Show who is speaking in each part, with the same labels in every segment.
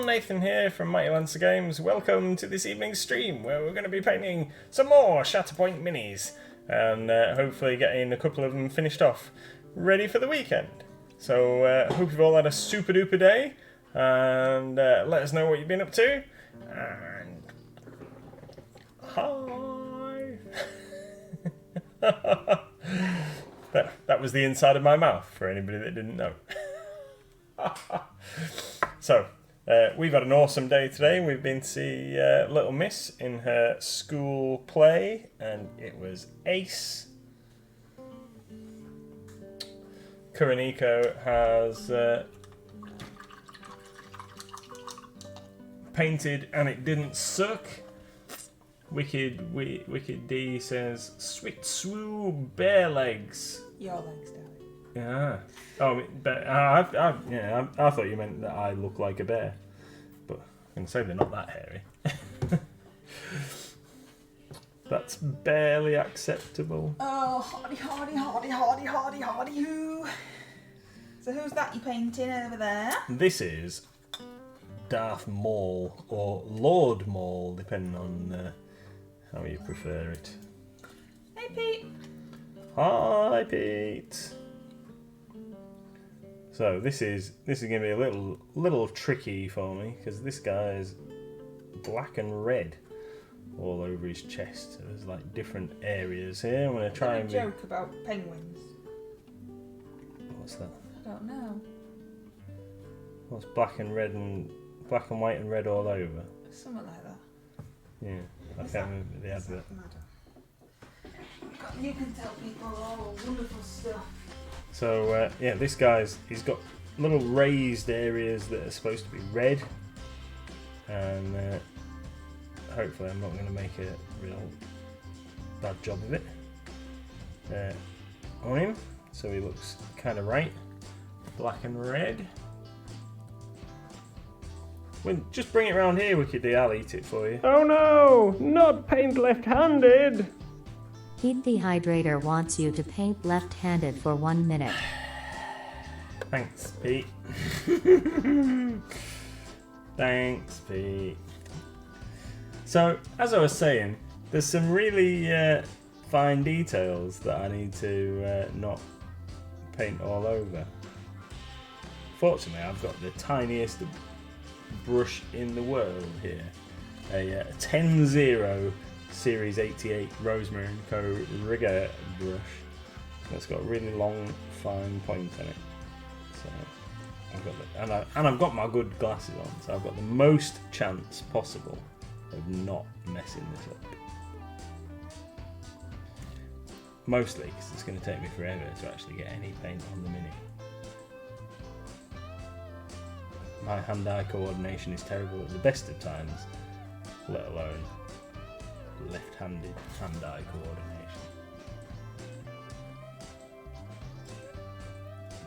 Speaker 1: everyone, Nathan here from Mighty Lancer Games. Welcome to this evening's stream where we're going to be painting some more Shatterpoint minis and hopefully getting a couple of them finished off, ready for the weekend. So hope you've all had a super duper day and let us know what you've been up to. And hi! that was the inside of my mouth for anybody that didn't know. So, we've had an awesome day today. We've been to see Little Miss in her school play, and it was ace. Kuroniko has painted, and it didn't suck. Wicked D says, "Sweet swoo bear legs."
Speaker 2: Your legs, darling.
Speaker 1: Yeah. Oh, but I thought you meant that I look like a bear, but I'm gonna say they're not that hairy. That's barely acceptable.
Speaker 2: Oh, hardy, who? So who's that you painting over there?
Speaker 1: This is Darth Maul or Lord Maul, depending on how you prefer it.
Speaker 2: Hey, Pete.
Speaker 1: Hi, Pete. So this is going to be a little tricky for me because this guy is black and red all over his chest. So there's like different areres here. I'm going to try and
Speaker 2: joke about penguins.
Speaker 1: What's that?
Speaker 2: I don't know.
Speaker 1: What's black and white and red all over?
Speaker 2: Something like that.
Speaker 1: Yeah, I can't remember the advert.
Speaker 2: You can tell people all wonderful stuff.
Speaker 1: So yeah, this he's got little raised areas that are supposed to be red, and hopefully I'm not going to make a real bad job of it on him. So he looks kind of right, black and red. Well, just bring it round here, Wicked D. I'll eat it for you. Oh no, not paint left-handed.
Speaker 3: Heat Dehydrator wants you to paint left-handed for 1 minute.
Speaker 1: Thanks, Pete. Thanks, Pete. So, as I was saying, there's some really fine details that I need to not paint all over. Fortunately, I've got the tiniest brush in the world here. A 10-0 Series 88 Rosemary & Co. rigger brush that's got a really long, fine point on it. So I've got and I've got my good glasses on, so I've got the most chance possible of not messing this up. Mostly because it's going to take me forever to actually get any paint on the Mini. My hand-eye coordination is terrible at the best of times, let alone left-handed hand-eye coordination.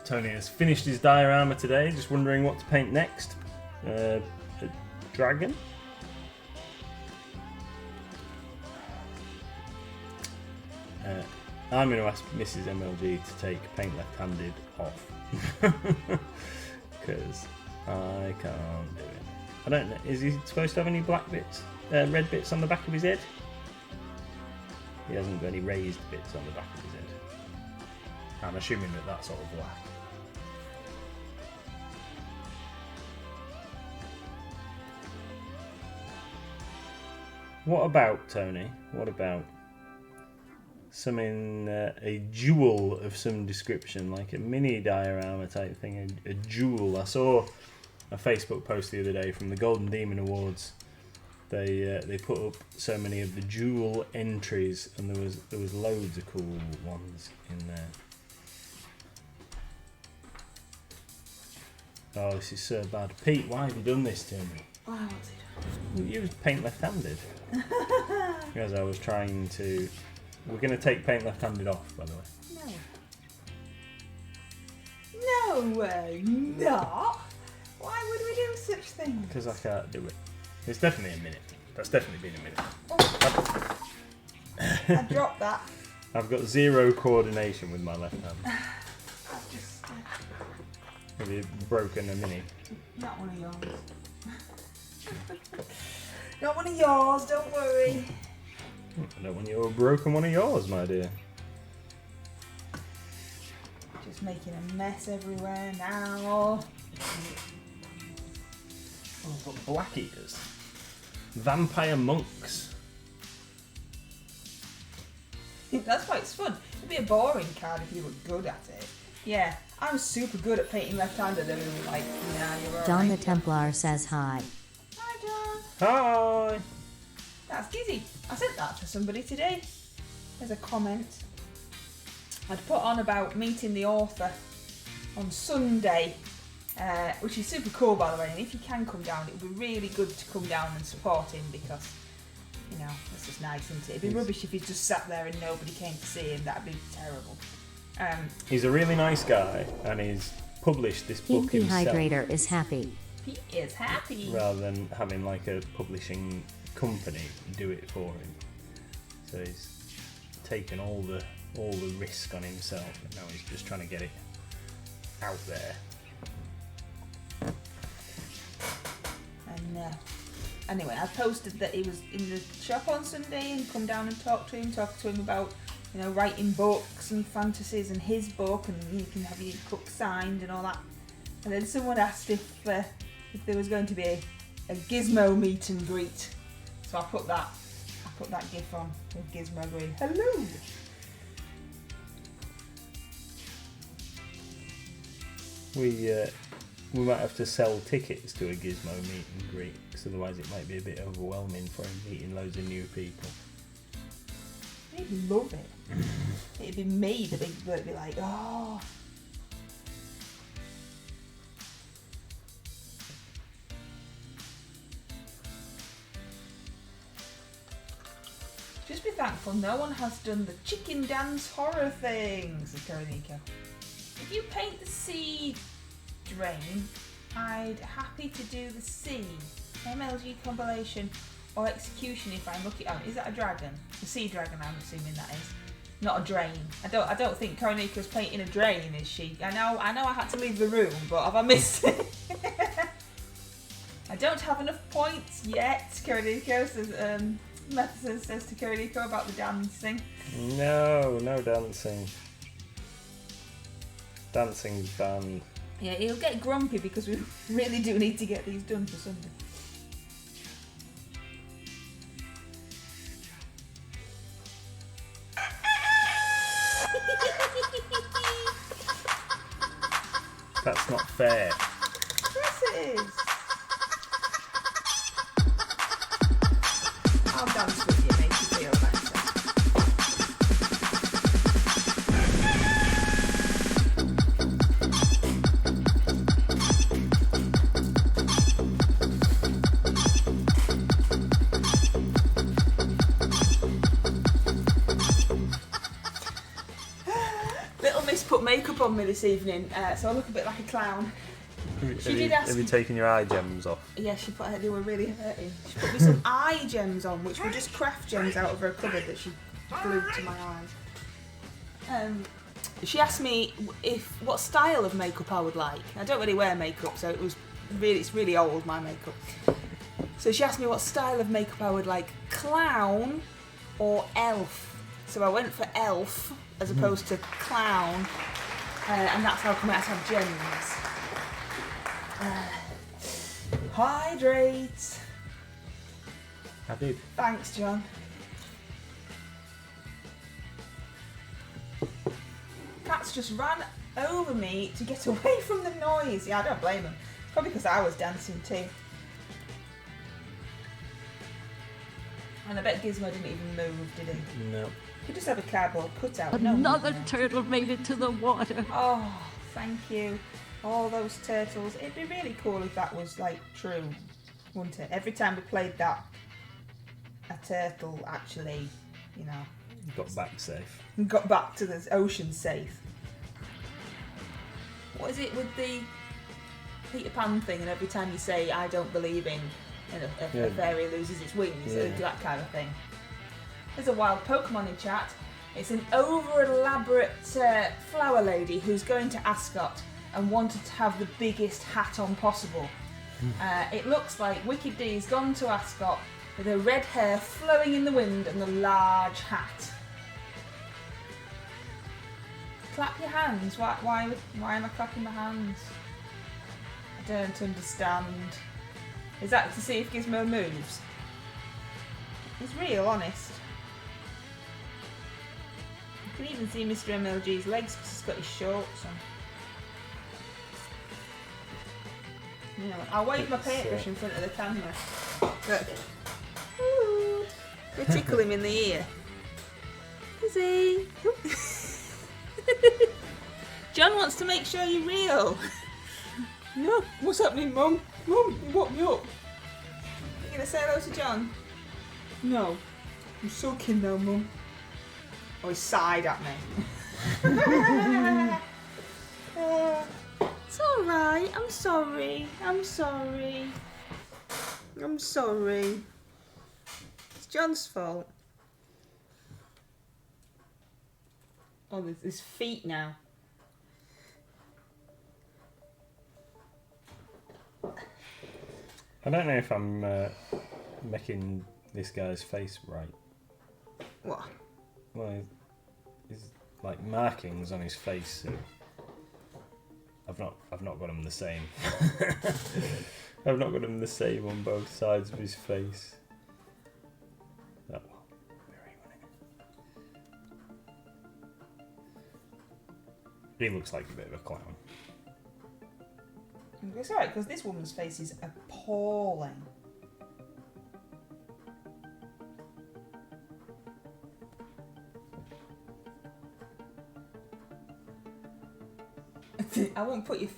Speaker 1: Tony has finished his diorama today, just wondering what to paint next. A dragon? I'm going to ask Mrs MLG to take paint left-handed off. Because I can't do it. I don't know, is he supposed to have any black bits? Red bits on the back of his head? He hasn't got any raised bits on the back of his head. I'm assuming that that's all black. What about, Tony? What about something, a jewel of some description, like a mini diorama type thing, a jewel? I saw a Facebook post the other day from the Golden Demon Awards. They put up so many of the jewel entries, and there was loads of cool ones in there. Oh, this is so bad. Pete, why have you done this to me?
Speaker 2: Why was he
Speaker 1: You used paint left-handed. Because I was trying to... We're going to take paint left-handed off, by the way.
Speaker 2: No, we're not. Why would we do such things?
Speaker 1: Because I can't do it. It's definitely a minute. That's definitely been a minute.
Speaker 2: Oh. I dropped that.
Speaker 1: I've got zero coordination with my left hand.
Speaker 2: I've just...
Speaker 1: Have you broken a mini?
Speaker 2: Not one of yours. Not one of yours, don't worry.
Speaker 1: I don't want you broken one of yours, my dear.
Speaker 2: Just making a mess everywhere now.
Speaker 1: Oh, I've got black eaters. Vampire monks.
Speaker 2: That's why it's fun. It'd be a boring card if you were good at it. Yeah, I'm super good at painting left-handed and like, nah, you're alright.
Speaker 3: Don the Templar says hi.
Speaker 2: Hi, John.
Speaker 1: Hi!
Speaker 2: That's Gizzy. I sent that to somebody today. There's a comment. I'd put on about meeting the author on Sunday, which is super cool, by the way. And if you can come down, it would be really good to come down and support him because, you know, that's just nice, isn't it? It'd be rubbish if he just sat there and nobody came to see him. That'd be terrible.
Speaker 1: He's a really nice guy, and he's published this book
Speaker 3: Pink
Speaker 1: himself.
Speaker 3: Dehydrator is happy.
Speaker 2: He is happy.
Speaker 1: Rather than having like a publishing company do it for him. So he's taken all the risk on himself, and now he's just trying to get it out there.
Speaker 2: And anyway, I posted that he was in the shop on Sunday and come down and talk to him about, you know, writing books and fantasies and his book, and you can have your book signed and all that. And then someone asked if there was going to be a Gizmo meet and greet. So I put that gif on with Gizmo going, hello.
Speaker 1: We might have to sell tickets to a Gizmo meet and greet, because otherwise it might be a bit overwhelming for him meeting loads of new people.
Speaker 2: He'd love it. It'd be me that would be like, oh. Just be thankful no one has done the chicken dance horror thing, says Karaniko. If you paint the sea drain, I'd happy to do the sea. MLG compilation or execution if I'm lucky. Oh, is that a dragon? The sea dragon, I'm assuming that is. Not a drain. I don't think Karaniko's painting a drain, is she? I know I had to leave the room, but have I missed it? I don't have enough points yet, Karaniko says. Matheson says to Karaniko about the dancing.
Speaker 1: No dancing. Dancing's banned.
Speaker 2: Yeah, he'll get grumpy because we really do need to get these done for Sunday.
Speaker 1: That's not fair.
Speaker 2: Yes, it is. I'll dance with you, make you feel better. Little Miss put makeup on me this evening, so I look a bit like a clown.
Speaker 1: Have you taken your eye gems off?
Speaker 2: Yeah, they were really hurting. She put me some eye gems on, which were just craft gems out of her cupboard that she glued to my eyes. She asked me what style of makeup I would like. I don't really wear makeup, so it's really old, my makeup. So she asked me what style of makeup I would like, clown or elf. So I went for elf as opposed to clown, and that's how come it has to have gems. Hydrate.
Speaker 1: I did.
Speaker 2: Thanks, John. Cats just ran over me to get away from the noise. Yeah, I don't blame them. Probably because I was dancing too. And I bet Gizmo didn't even move, did he?
Speaker 1: No.
Speaker 2: He just have a cardboard cutout.
Speaker 4: Another turtle made it to the water.
Speaker 2: Oh, thank you. All those turtles. It'd be really cool if that was like true, wouldn't it? Every time we played that, a turtle actually, you know,
Speaker 1: Got back safe.
Speaker 2: got back to the ocean safe. What is it with the Peter Pan thing? And every time you say "I don't believe in," and a fairy loses its wings, that kind of thing. There's a wild Pokemon in chat. It's an over-elaborate flower lady who's going to Ascot and wanted to have the biggest hat on possible. It looks like Wicked D's gone to Ascot, with her red hair flowing in the wind and a large hat. Clap your hands. Why am I clapping my hands? I don't understand. Is that to see if Gizmo moves? He's real honest. You can even see Mr MLG's legs because he's got his shorts on. You know, I'll wave my paintbrush in front of the camera. Look. Ooh. Go tickle him in the ear. Izzy. John wants to make sure you're real. No, what's happening, Mum? Mum, you woke me up. You gonna say hello to John? No. I'm soaking now, Mum. Oh, he sighed at me. It's alright, I'm sorry. I'm sorry. I'm sorry. It's John's fault. Oh, there's his feet now.
Speaker 1: I don't know if I'm making this guy's face right.
Speaker 2: What?
Speaker 1: Well, he's like markings on his face. So I've not got them the same. I've not got them the same on both sides of his face. That one, very funny. He looks like a bit of a clown.
Speaker 2: It's alright because this woman's face is appalling. I won't put your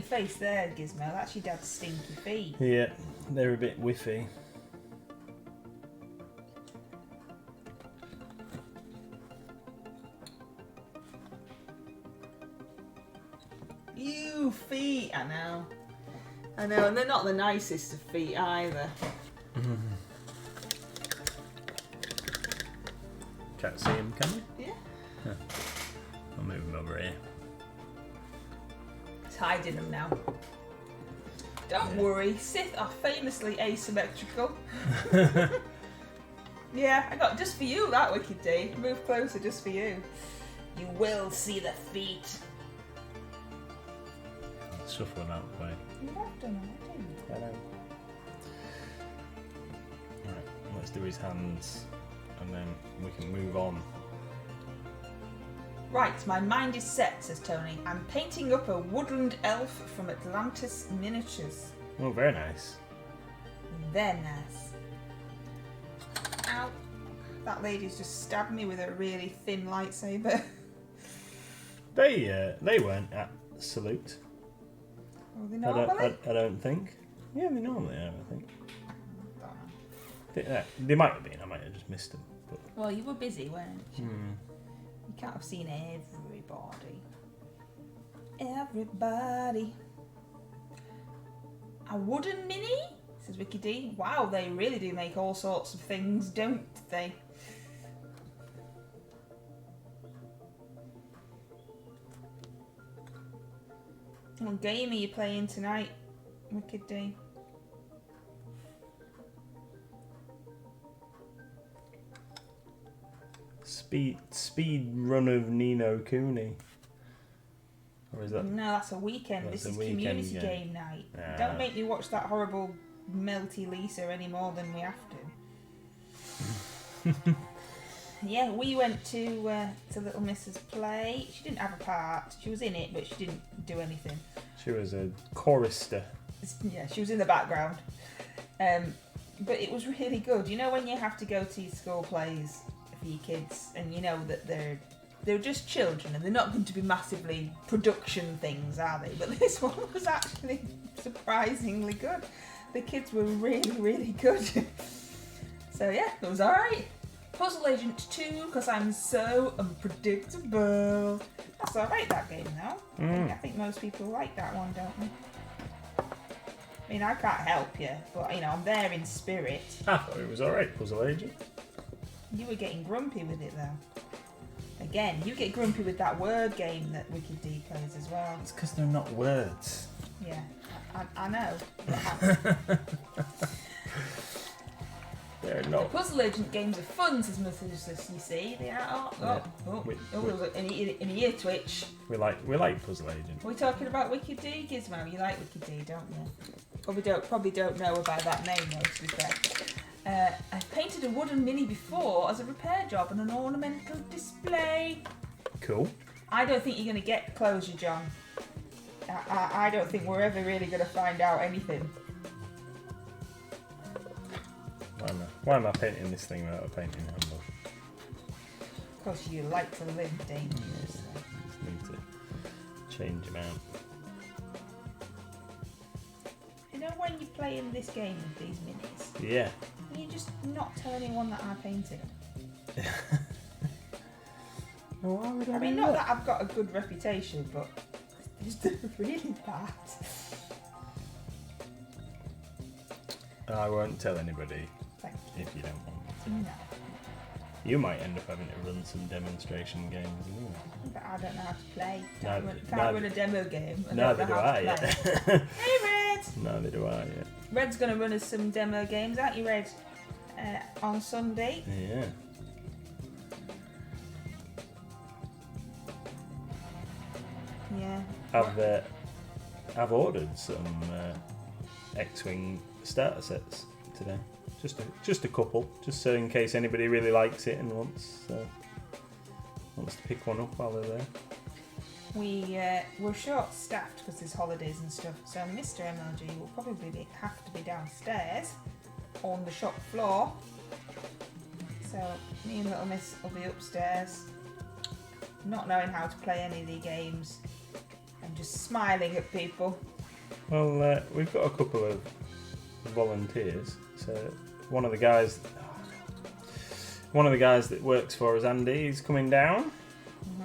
Speaker 2: face there, Gizmo. That's your dad's stinky feet.
Speaker 1: Yeah, they're a bit whiffy.
Speaker 2: You feet, I know, and they're not the nicest of feet either.
Speaker 1: Can't see him, can you?
Speaker 2: Yeah.
Speaker 1: Huh. I'll move him over here.
Speaker 2: He's hiding them now. Don't worry, Sith are famously asymmetrical. Yeah, I got just for you that wicked day. Move closer just for you. You will see the feet.
Speaker 1: Shuffle him out of the way.
Speaker 2: You have done it, didn't you?
Speaker 1: I know. Right, let's do his hands and then we can move on.
Speaker 2: Right, my mind is set, says Tony. I'm painting up a woodland elf from Atlantis Miniatures.
Speaker 1: Oh, very nice.
Speaker 2: Very nice. Ow. That lady's just stabbed me with a really thin lightsaber.
Speaker 1: They weren't at salute.
Speaker 2: Well, they normally?
Speaker 1: I don't think. Yeah, they normally are, I think. They might have been, I might have just missed them. But...
Speaker 2: Well, you were busy, weren't you?
Speaker 1: Mm.
Speaker 2: You can't have seen everybody. Everybody. A wooden mini? Says Vicky D. Wow, they really do make all sorts of things, don't they? What game are you playing tonight, Wicked D?
Speaker 1: Speed run of Nino Cooney. Or is that?
Speaker 2: No, that's a weekend.
Speaker 1: That's
Speaker 2: this is
Speaker 1: a weekend
Speaker 2: community game night.
Speaker 1: Ah.
Speaker 2: Don't make me watch that horrible melty Lisa any more than we have to. Yeah, we went to Little Mrs. Play. She didn't have a part. She was in it, but she didn't do anything.
Speaker 1: She was a chorister.
Speaker 2: Yeah, she was in the background. But it was really good. You know when you have to go to your school plays for your kids, and you know that they're just children and they're not going to be massively production things, are they? But this one was actually surprisingly good. The kids were really, really good. So yeah, it was alright. Puzzle Agent 2, because I'm so unpredictable. That's alright, that game now. I think most people like that one, don't they? I mean, I can't help you, but you know, I'm there in spirit.
Speaker 1: I thought it was alright, Puzzle Agent.
Speaker 2: You were getting grumpy with it though. Again, you get grumpy with that word game that Wicked D plays as well.
Speaker 1: It's because they're not words.
Speaker 2: Yeah, I know. Puzzle Agent games are fun, says Mrs. You see. They are. There was an ear twitch.
Speaker 1: We like Puzzle Agent.
Speaker 2: We're talking about Wicked D, Gizmo. You like Wicked D, don't you? Probably don't know about that name though, to be fair. I've painted a wooden mini before as a repair job and an ornamental display.
Speaker 1: Cool.
Speaker 2: I don't think you're going to get closure, John. I don't think we're ever really going to find out anything.
Speaker 1: Why am I painting this thing without a painting handle?
Speaker 2: Because you like to live dangerously.
Speaker 1: Just need to change them out.
Speaker 2: You know when you're playing this game with these minis?
Speaker 1: Yeah.
Speaker 2: And you just not tell anyone that I painted them.
Speaker 1: Well, why would
Speaker 2: I mean, not that I've got a good reputation, but it's just really bad.
Speaker 1: I won't tell anybody
Speaker 2: Thank
Speaker 1: if you don't want me to.
Speaker 2: you. No,
Speaker 1: You might end up having to run some demonstration games anyway.
Speaker 2: but I don't know how to play.
Speaker 1: Neither-
Speaker 2: Can't run a demo game.
Speaker 1: Neither do I
Speaker 2: yet.
Speaker 1: yet.
Speaker 2: Hey, Red!
Speaker 1: Neither do I yet.
Speaker 2: Red's going to run us some demo games, aren't you, Red? On Sunday.
Speaker 1: Yeah.
Speaker 2: Yeah.
Speaker 1: I've ordered some X-Wing starter sets today. Just a couple, just so in case anybody really likes it and wants to pick one up while they're there.
Speaker 2: We're short-staffed because there's holidays and stuff, so Mr MLG will probably have to be downstairs on the shop floor. So me and Little Miss will be upstairs, not knowing how to play any of the games and just smiling at people.
Speaker 1: Well, we've got a couple of volunteers. So one of the guys that works for us, Andy, is coming down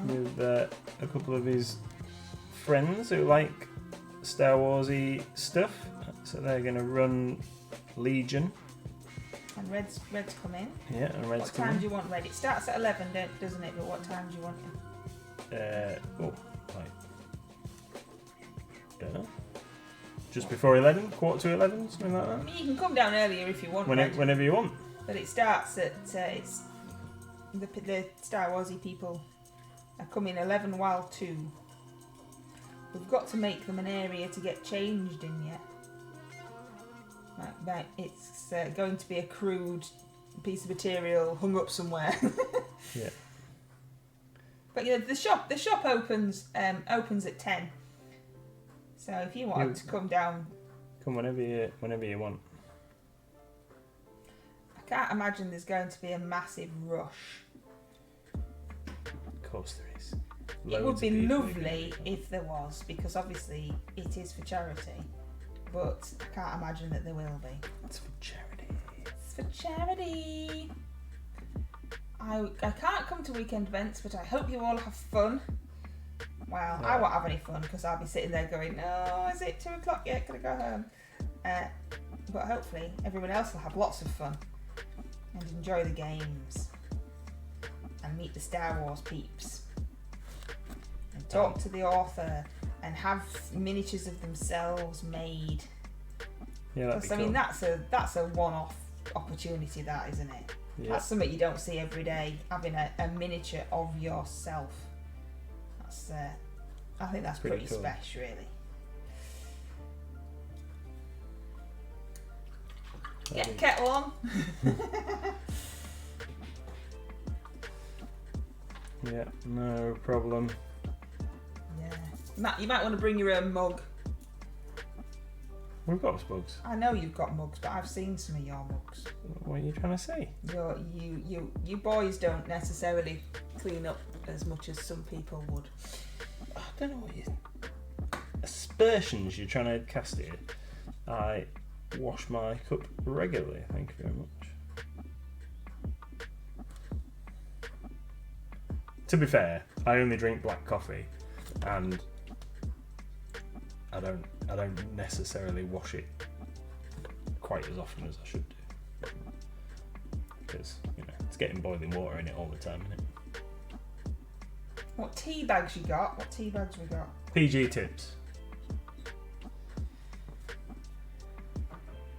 Speaker 1: with a couple of his friends who like Star Warsy stuff. So they're going to run Legion.
Speaker 2: And Red's come in.
Speaker 1: Yeah, and Red's
Speaker 2: What time
Speaker 1: coming.
Speaker 2: do you want Red? It starts at 11, doesn't it? But what time do you want him?
Speaker 1: Don't know. Just before 11, quarter to 11, something like
Speaker 2: I
Speaker 1: that.
Speaker 2: mean, you can come down earlier if you want, Red.
Speaker 1: Whenever you want.
Speaker 2: But it starts at it's the Star Warsy people are coming 11 while 2. We've got to make them an area to get changed in yet. Right, it's going to be a crude piece of material hung up somewhere.
Speaker 1: Yeah.
Speaker 2: But you know, the shop opens at 10. So if you want to come down,
Speaker 1: Come whenever you want.
Speaker 2: I can't imagine there's going to be a massive rush.
Speaker 1: Of course there is.
Speaker 2: It would
Speaker 1: Loads
Speaker 2: be
Speaker 1: of people
Speaker 2: lovely if there was, because obviously it is for charity. But I can't imagine that there will be.
Speaker 1: It's for charity.
Speaker 2: It's for charity. I can't come to weekend events, but I hope you all have fun. Well, I won't have any fun because I'll be sitting there going, "Oh, is it 2 o'clock yet? Can I go home?" But hopefully everyone else will have lots of fun and enjoy the games and meet the Star Wars peeps and talk to the author and have miniatures of themselves made.
Speaker 1: Yeah, that'd be
Speaker 2: Because
Speaker 1: cool.
Speaker 2: I mean, that's a one-off opportunity, that, isn't it?
Speaker 1: Yeah.
Speaker 2: That's something you don't see every day. Having a miniature of yourself. That's I think that's
Speaker 1: Pretty
Speaker 2: pretty
Speaker 1: cool.
Speaker 2: special, really. Get
Speaker 1: That'd be-
Speaker 2: kettle on.
Speaker 1: Yeah, no problem.
Speaker 2: Yeah. Matt, you might want to bring your own mug.
Speaker 1: We've got bugs.
Speaker 2: I know you've got mugs, but I've seen some of your mugs.
Speaker 1: What are you trying to say?
Speaker 2: You boys don't necessarily clean up as much as some people would.
Speaker 1: I don't know what aspersions you're trying to cast here. I wash my cup regularly, thank you very much. To be fair, I only drink black coffee, and I don't necessarily wash it quite as often as I should do, because it's getting boiling water in it all the time, isn't it?
Speaker 2: What tea bags you got? What tea bags we got?
Speaker 1: PG tips.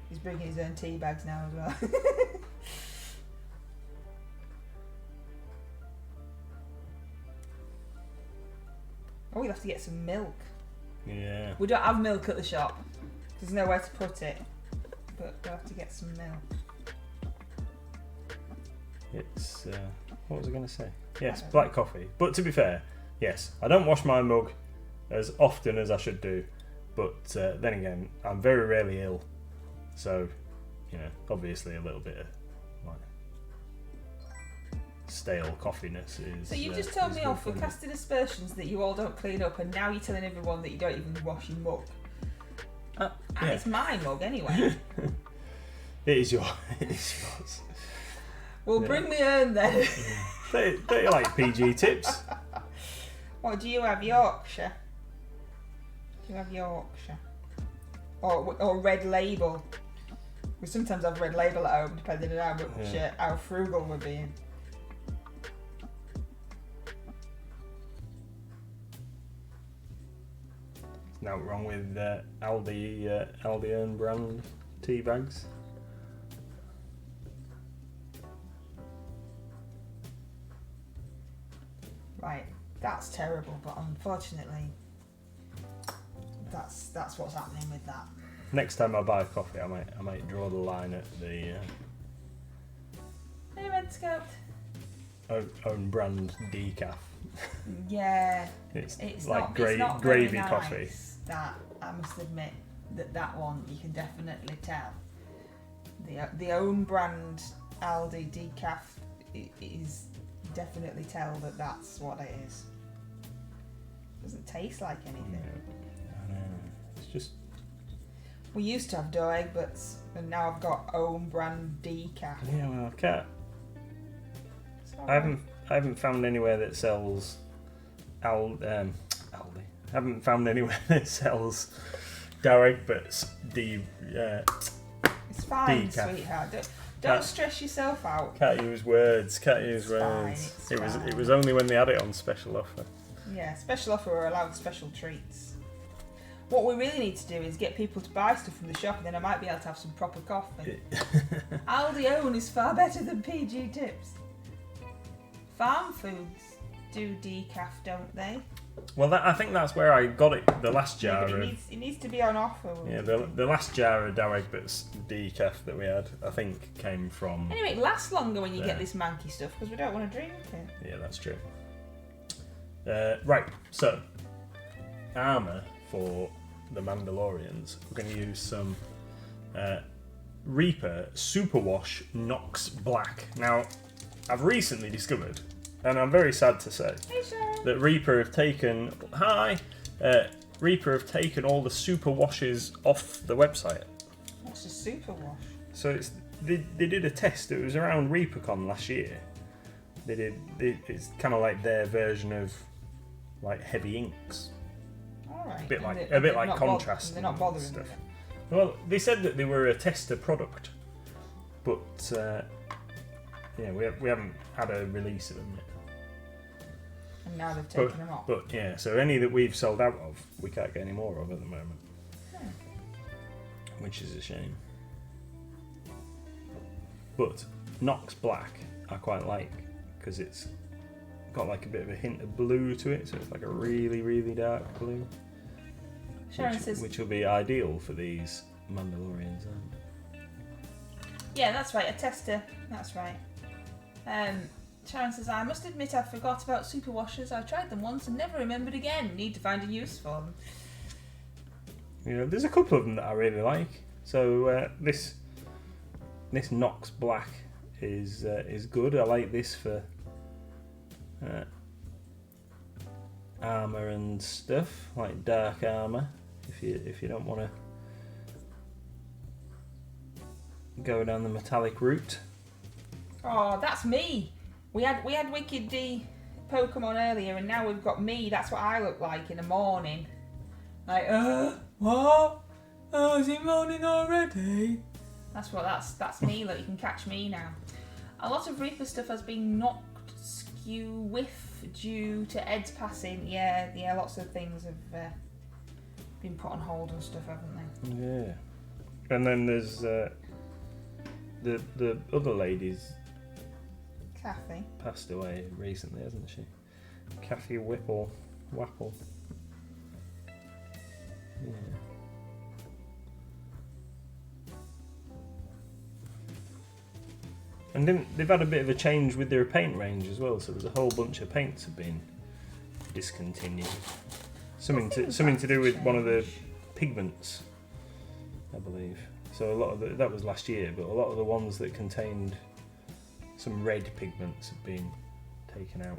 Speaker 2: He's bringing his own tea bags now as well. Oh, you'll have to get some milk.
Speaker 1: Yeah.
Speaker 2: We don't have milk at the shop. There's nowhere to put it. But we'll have to get some milk.
Speaker 1: It's what was I going to say? Yes, black coffee. But to be fair, yes, I don't wash my mug as often as I should do. But then again, I'm very rarely ill, so obviously a little bit of like stale coffiness is.
Speaker 2: So you just told
Speaker 1: is
Speaker 2: me
Speaker 1: good
Speaker 2: off for
Speaker 1: me.
Speaker 2: casting aspersions that you all don't clean up, and now you're telling everyone that you don't even wash your mug. And
Speaker 1: Yeah.
Speaker 2: it's my mug anyway.
Speaker 1: It is yours.
Speaker 2: Well, bring me home then.
Speaker 1: Don't you like PG tips?
Speaker 2: What do you have? Yorkshire? Do you have Yorkshire? Or Red Label? We sometimes have Red Label at home, depending on how frugal we're being.
Speaker 1: Nothing wrong with Aldi own brand tea bags.
Speaker 2: Right, that's terrible, but unfortunately, that's what's happening with that.
Speaker 1: Next time I buy coffee, I might draw the line at the
Speaker 2: Hey, Red Scout.
Speaker 1: own brand decaf.
Speaker 2: Yeah,
Speaker 1: It's
Speaker 2: not
Speaker 1: like
Speaker 2: it's not very
Speaker 1: gravy
Speaker 2: nice,
Speaker 1: coffee.
Speaker 2: That I must admit that one you can definitely tell. The own brand Aldi decaf is definitely tell that that's what it is. Doesn't taste like anything.
Speaker 1: I know. It's just
Speaker 2: We used to have dough egg, and now I've got own brand decaf.
Speaker 1: yeah. Well, I can't.
Speaker 2: It's
Speaker 1: I
Speaker 2: alright.
Speaker 1: haven't found anywhere that sells Aldi. I haven't found anywhere that sells direct, but
Speaker 2: It's fine,
Speaker 1: decaf.
Speaker 2: sweetheart. Don't
Speaker 1: Can't-
Speaker 2: stress yourself out.
Speaker 1: Can't use words. Can't use
Speaker 2: It's fine,
Speaker 1: words.
Speaker 2: it's
Speaker 1: It
Speaker 2: fine.
Speaker 1: was only when they had it on special offer.
Speaker 2: Yeah, special offer or allowed special treats. What we really need to do is get people to buy stuff from the shop, and then I might be able to have some proper coffee. Aldi own is far better than PG Tips. Farm foods do decaf, don't they?
Speaker 1: Well, I think that's where I got it. The last jar
Speaker 2: Yeah, but
Speaker 1: of
Speaker 2: it needs to be on offer.
Speaker 1: yeah, the last jar of Darragh Bits decaf that we had, I think, came from.
Speaker 2: Anyway, it lasts longer when you
Speaker 1: Yeah.
Speaker 2: get this manky stuff because we don't want to drink it.
Speaker 1: Yeah, that's true. Right, so armor for the Mandalorians. We're going to use some Reaper Superwash Nox Black. Now, I've recently discovered, and I'm very sad to say,
Speaker 2: Hey, Cheryl.
Speaker 1: that Reaper have taken Reaper have taken all the super washes off the website.
Speaker 2: What's a super wash?
Speaker 1: So they did a test. It was around ReaperCon last year. It's kind of like their version of like heavy inks.
Speaker 2: All right.
Speaker 1: A bit like
Speaker 2: They're not
Speaker 1: contrast.
Speaker 2: They're not
Speaker 1: and
Speaker 2: bothering
Speaker 1: stuff.
Speaker 2: with it.
Speaker 1: Well, they said that they were a tester product, but we haven't had a release of them yet.
Speaker 2: And now they've taken them off.
Speaker 1: But yeah, so any that we've sold out of, we can't get any more of at the moment, which is a shame. But Nox Black, I quite like because it's got like a bit of a hint of blue to it, so it's like a really, really dark blue.
Speaker 2: Sharon says,
Speaker 1: Which will be ideal for these Mandalorians.
Speaker 2: yeah, that's right, a tester. That's right. Sharon says, I must admit I forgot about super washers. I tried them once and never remembered again. Need to find a use for them.
Speaker 1: There's a couple of them that I really like. So this Nox Black is good. I like this for armor and stuff, like dark armor. If you don't want to go down the metallic route.
Speaker 2: Oh, that's me. We had Wicked D Pokemon earlier, and now we've got me. That's what I look like in the morning. Like, what? Oh, is it morning already? That's me. Look, you can catch me now. A lot of Reaper stuff has been knocked skew with due to Ed's passing. Yeah, lots of things have been put on hold and stuff, haven't they?
Speaker 1: Yeah. And then there's the other lady's
Speaker 2: Kathy.
Speaker 1: passed away recently, hasn't she? Kathy Wapple. Yeah. And then they've had a bit of a change with their paint range as well, so there's a whole bunch of paints have been discontinued. Something to do with one of the pigments, I believe. So a lot of that was last year, but a lot of the ones that contained some red pigments have been taken out.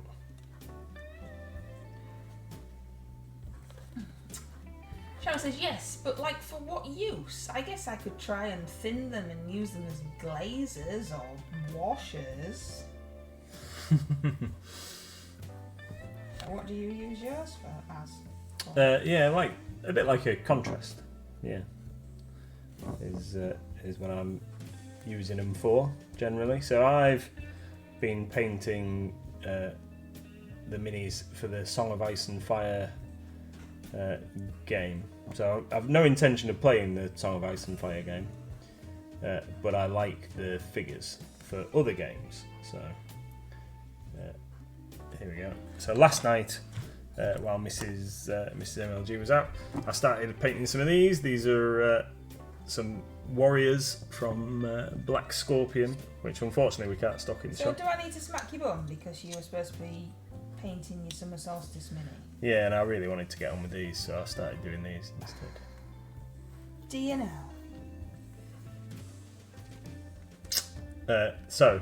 Speaker 2: Sharon says yes, but like for what use? I guess I could try and thin them and use them as glazes or washers. What do you use yours for?
Speaker 1: Yeah, like a bit like a contrast. Yeah, is what I'm using them for generally. So I've been painting the minis for the Song of Ice and Fire game. So I've no intention of playing the Song of Ice and Fire game, but I like the figures for other games. So here we go. So last night, while Mrs MLG was out, I started painting some of these. These are some warriors from Black Scorpion, which unfortunately we can't stock in
Speaker 2: So
Speaker 1: shop.
Speaker 2: do I need to smack your bum because you were supposed to be painting your Summer Solstice mini?
Speaker 1: Yeah, and I really wanted to get on with these, so I started doing these instead.
Speaker 2: Do you know?
Speaker 1: So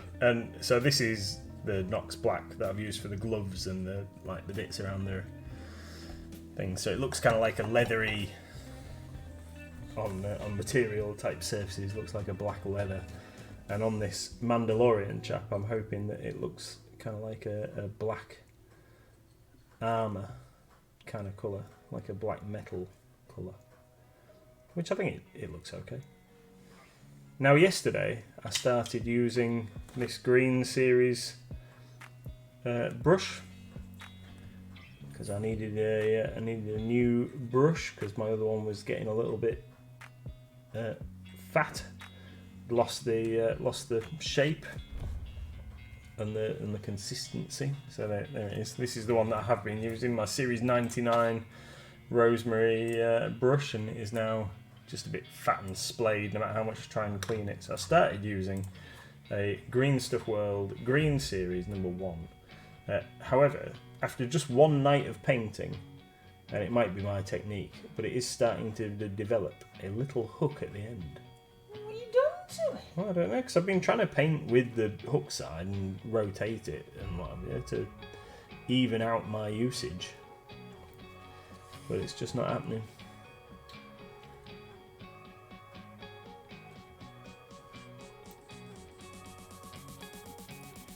Speaker 1: this is the Nox Black that I've used for the gloves and the bits around their thing. So it looks kind of like a leathery on material type surfaces. Looks like a black leather. And on this Mandalorian chap, I'm hoping that it looks kind of like a black armour kind of colour, like a black metal colour, which I think it looks okay. Now yesterday I started using this green series brush because I needed a new brush because my other one was getting a little bit fat, lost the shape and the consistency. So there it is. This is the one that I have been using, my Series 99 rosemary brush, and it is now just a bit fat and splayed no matter how much you try and clean it. So I started using a Green Stuff World Green Series number 1. However, after just one night of painting, and it might be my technique, but it is starting to develop a little hook at the end.
Speaker 2: What have you done to it?
Speaker 1: Well, I don't know, because I've been trying to paint with the hook side and rotate it and what have you to even out my usage, but it's just not happening.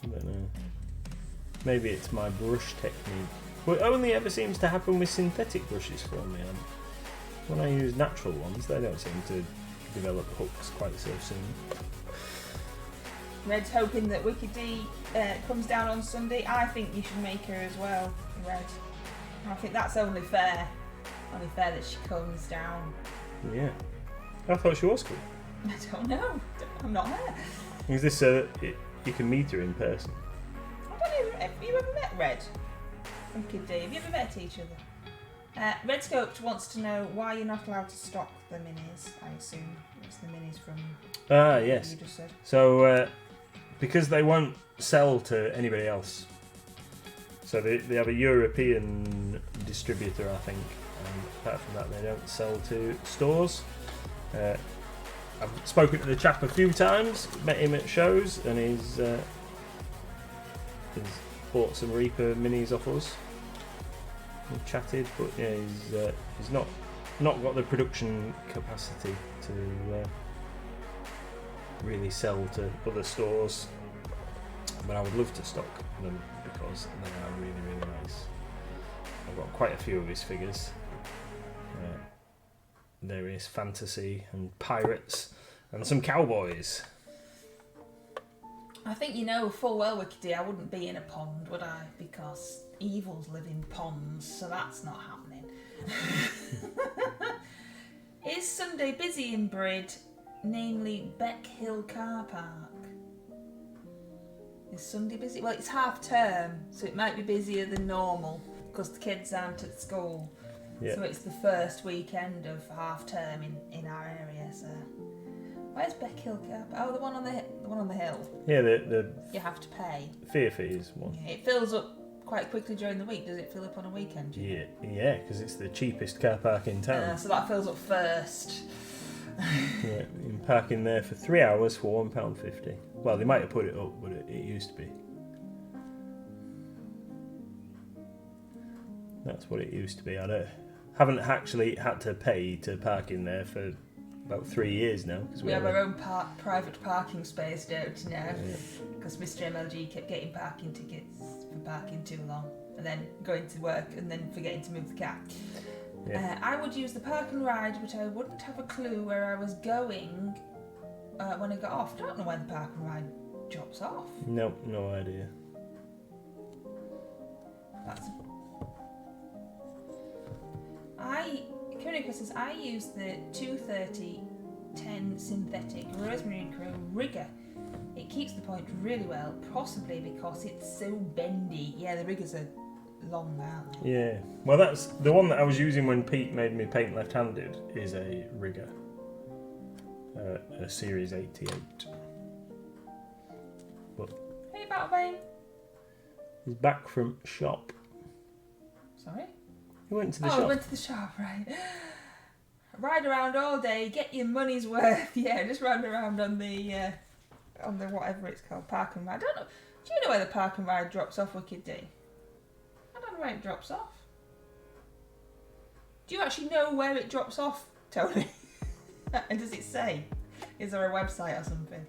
Speaker 1: I don't know. Maybe it's my brush technique. But it only ever seems to happen with synthetic brushes for me. When I use natural ones, they don't seem to develop hooks quite so soon.
Speaker 2: Red's hoping that Wicked D comes down on Sunday. I think you should make her as well, Red. I think that's only fair. Only fair that she comes down.
Speaker 1: Yeah. I thought she was cool.
Speaker 2: I don't know. I'm not her.
Speaker 1: Is this you can meet her in person?
Speaker 2: I don't know. Have you ever met Red? Wicked D. Have you ever met each other? Red Scoped wants to know why you're not allowed to stock the minis. I assume it's the minis from.
Speaker 1: Yes.
Speaker 2: You just said.
Speaker 1: So because they won't sell to anybody else. So they have a European distributor, I think. And apart from that, they don't sell to stores. I've spoken to the chap a few times, met him at shows, and he's bought some Reaper minis off us. We chatted, but yeah, he's not got the production capacity to really sell to other stores. But I would love to stock them because they are really, really nice. I've got quite a few of his figures. Various fantasy and pirates and some cowboys.
Speaker 2: I think you know full well, Wicked D, I wouldn't be in a pond, would I? Because evils live in ponds, so that's not happening. Is Sunday busy in Brid, namely Beck Hill Car Park? Is Sunday busy? Well, it's half term, so it might be busier than normal because the kids aren't at school.
Speaker 1: Yeah.
Speaker 2: So it's the first weekend of half term in our area. So where's Beckhill Car Park? Oh, the one on the hill.
Speaker 1: Yeah, the
Speaker 2: You have to pay.
Speaker 1: Fear Fees one.
Speaker 2: Yeah, it fills up quite quickly during the week. Does it fill up on a weekend? do you know?
Speaker 1: Yeah, because it's the cheapest car park in town.
Speaker 2: So that fills up first.
Speaker 1: Yeah, you can park in there for 3 hours for £1.50. Well, they might have put it up, but it used to be. That's what it used to be. I haven't actually had to pay to park in there for about 3 years now.
Speaker 2: We have our own private parking space, don't you know? Because Mr MLG kept getting parking tickets for parking too long, and then going to work and then forgetting to move the car.
Speaker 1: Yeah.
Speaker 2: I would use the park and ride, but I wouldn't have a clue where I was going when I got off. I don't know where the park and ride drops off.
Speaker 1: No idea.
Speaker 2: Kuniko says, I use the 230-10 synthetic Rosemary Chrome rigger. It keeps the point really well, possibly because it's so bendy. Yeah, the riggers are long now.
Speaker 1: Yeah, well, that's the one that I was using when Pete made me paint left-handed. Is a rigger, a Series 88. But
Speaker 2: Hey, Battlebane.
Speaker 1: he's back from shop.
Speaker 2: Sorry.
Speaker 1: He went to the
Speaker 2: We
Speaker 1: shop.
Speaker 2: went to the shop, right? Ride around all day, get your money's worth. Yeah, just ride around on the whatever it's called, park and ride. I don't know. Do you know where the park and ride drops off, Wicked D? I don't know where it drops off. Do you actually know where it drops off, Tony? And does it say? Is there a website or something?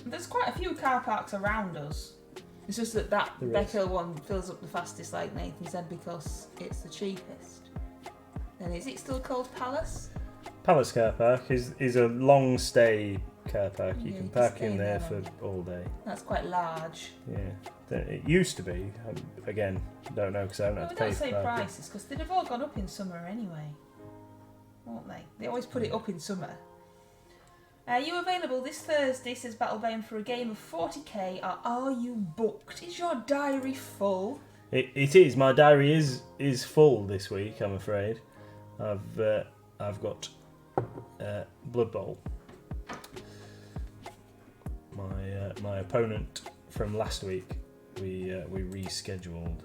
Speaker 2: There's quite a few car parks around us. It's just that
Speaker 1: There is.
Speaker 2: Beckhill one fills up the fastest, like Nathan said, because it's the cheapest. Then is it still called Palace?
Speaker 1: Palace Car Park is a long stay car park. You
Speaker 2: Yeah,
Speaker 1: can
Speaker 2: you can
Speaker 1: park
Speaker 2: stay
Speaker 1: in there
Speaker 2: there,
Speaker 1: for all day.
Speaker 2: That's quite large.
Speaker 1: Yeah, it used to be. Again, don't know because I haven't
Speaker 2: No,
Speaker 1: had
Speaker 2: we
Speaker 1: to pay
Speaker 2: don't
Speaker 1: for
Speaker 2: say
Speaker 1: parking.
Speaker 2: prices because they'd have all gone up in summer anyway, won't they? They always put it up in summer. Are you available this Thursday, says Battlebane, for a game of 40k, or are you booked? Is your diary full?
Speaker 1: It is. My diary is full this week. I'm afraid. I've got Blood Bowl. My opponent from last week. We rescheduled.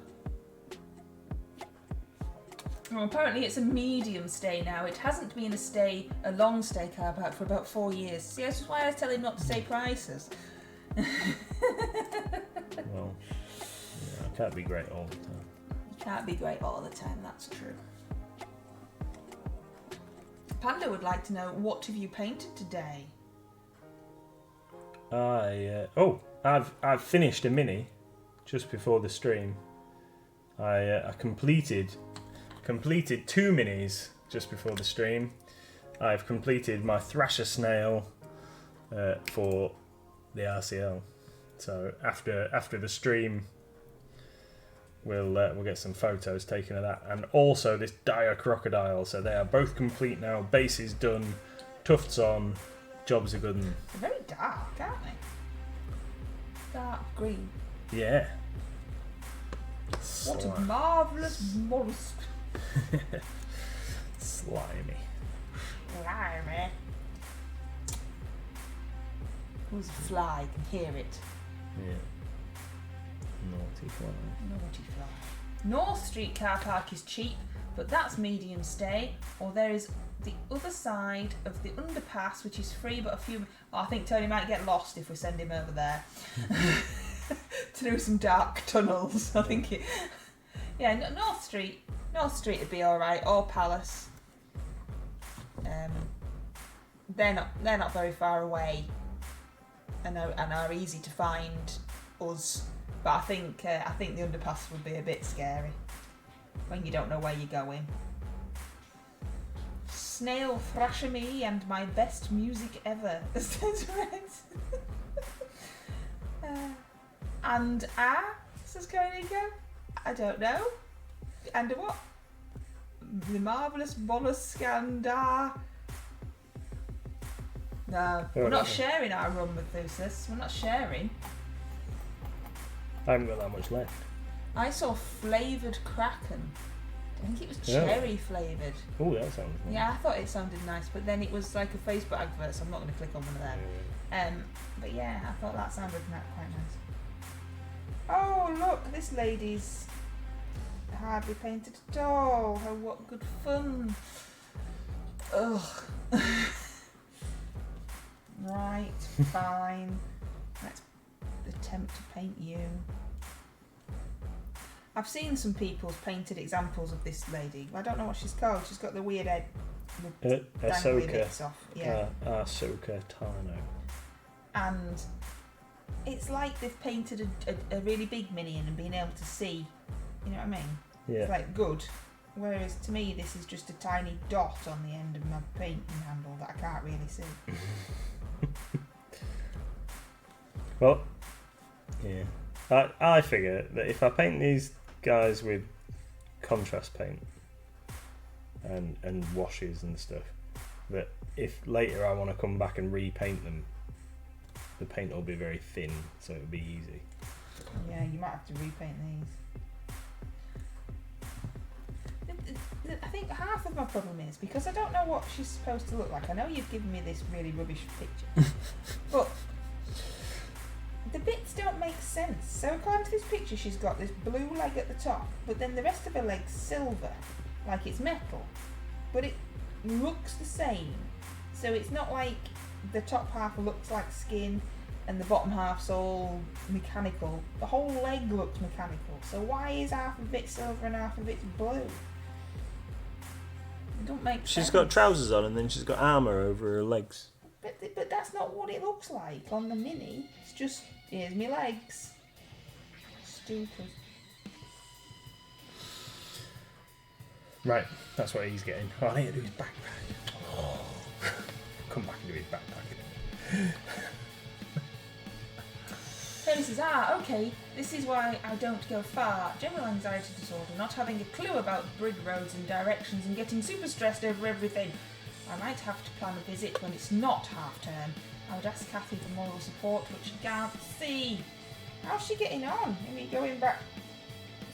Speaker 2: Well, apparently it's a medium stay now. It hasn't been a long stay car park for about 4 years. See, that's why I tell him not to say prices.
Speaker 1: Well, yeah, I can't be great all the time.
Speaker 2: You can't be great all the time, that's true. Panda would like to know, what have you painted today?
Speaker 1: I've finished a mini just before the stream. I completed 2 minis just before the stream. I've completed my Thrasher Snail for the RCL. So after the stream, we'll get some photos taken of that, and also this Dire Crocodile. So they are both complete now. Base is done, tufts on, jobs are good. And
Speaker 2: They're very dark, aren't they? Dark green.
Speaker 1: yeah.
Speaker 2: What a marvellous mollusk.
Speaker 1: Slimy.
Speaker 2: Slimy. Who's a fly? I can hear it.
Speaker 1: Yeah. Naughty fly.
Speaker 2: Naughty fly. North Street car park is cheap, but that's medium stay. Or there is the other side of the underpass, which is free, but a few... Oh, I think Tony might get lost if we send him over there. Through some dark tunnels. I think it... Yeah, North Street would be alright, or Palace. They're not very far away, and are easy to find us. But I think the underpass would be a bit scary when you don't know where you're going. Snail Thrasher me and my best music ever. Says Red. And says Koenigo. I don't know. And what? The marvellous mollusk and No, we're not sharing our run with Lucis. We're not sharing.
Speaker 1: I haven't got that much left.
Speaker 2: I saw flavoured Kraken. I think it was cherry flavoured.
Speaker 1: Oh, that sounds nice.
Speaker 2: Yeah, I thought it sounded nice, but then it was like a Facebook advert, so I'm not going to click on one of them. But yeah, I thought that sounded quite nice. Oh, look, this lady's hardly painted at all. Oh, what good fun. Ugh. Right, fine. Let's attempt to paint you. I've seen some people's painted examples of this lady. I don't know what she's called. She's got the weird head with dangly bits off. Yeah.
Speaker 1: Ahsoka Tano.
Speaker 2: And it's like they've painted a really big minion and been able to see. You know what I mean?
Speaker 1: Yeah.
Speaker 2: It's like good. Whereas to me, this is just a tiny dot on the end of my painting handle that I can't really see.
Speaker 1: Well, yeah. I figure that if I paint these guys with contrast paint and washes and stuff, that if later I want to come back and repaint them, the paint will be very thin, so it'll be easy.
Speaker 2: Yeah, you might have to repaint these. I think half of my problem is because I don't know what she's supposed to look like. I know you've given me this really rubbish picture, but the bits don't make sense. So according to this picture, she's got this blue leg at the top, but then the rest of her leg's silver, like it's metal, but it looks the same. So it's not like the top half looks like skin and the bottom half's all mechanical. The whole leg looks mechanical. So why is half of it silver and half of it's blue? It don't make sense.
Speaker 1: She's got trousers on and then she's got armour over her legs.
Speaker 2: But that's not what it looks like on the mini. It's just, here's me legs. Stupid.
Speaker 1: Right, that's what he's getting. Oh, I need to do his backpack. Oh. Come back and do his backpack.
Speaker 2: Then he says, okay, this is why I don't go far. General anxiety disorder, not having a clue about bridge roads and directions and getting super stressed over everything. I might have to plan a visit when it's not half term. I would ask Kathy for moral support, which she can't see. How's she getting on? Are you going back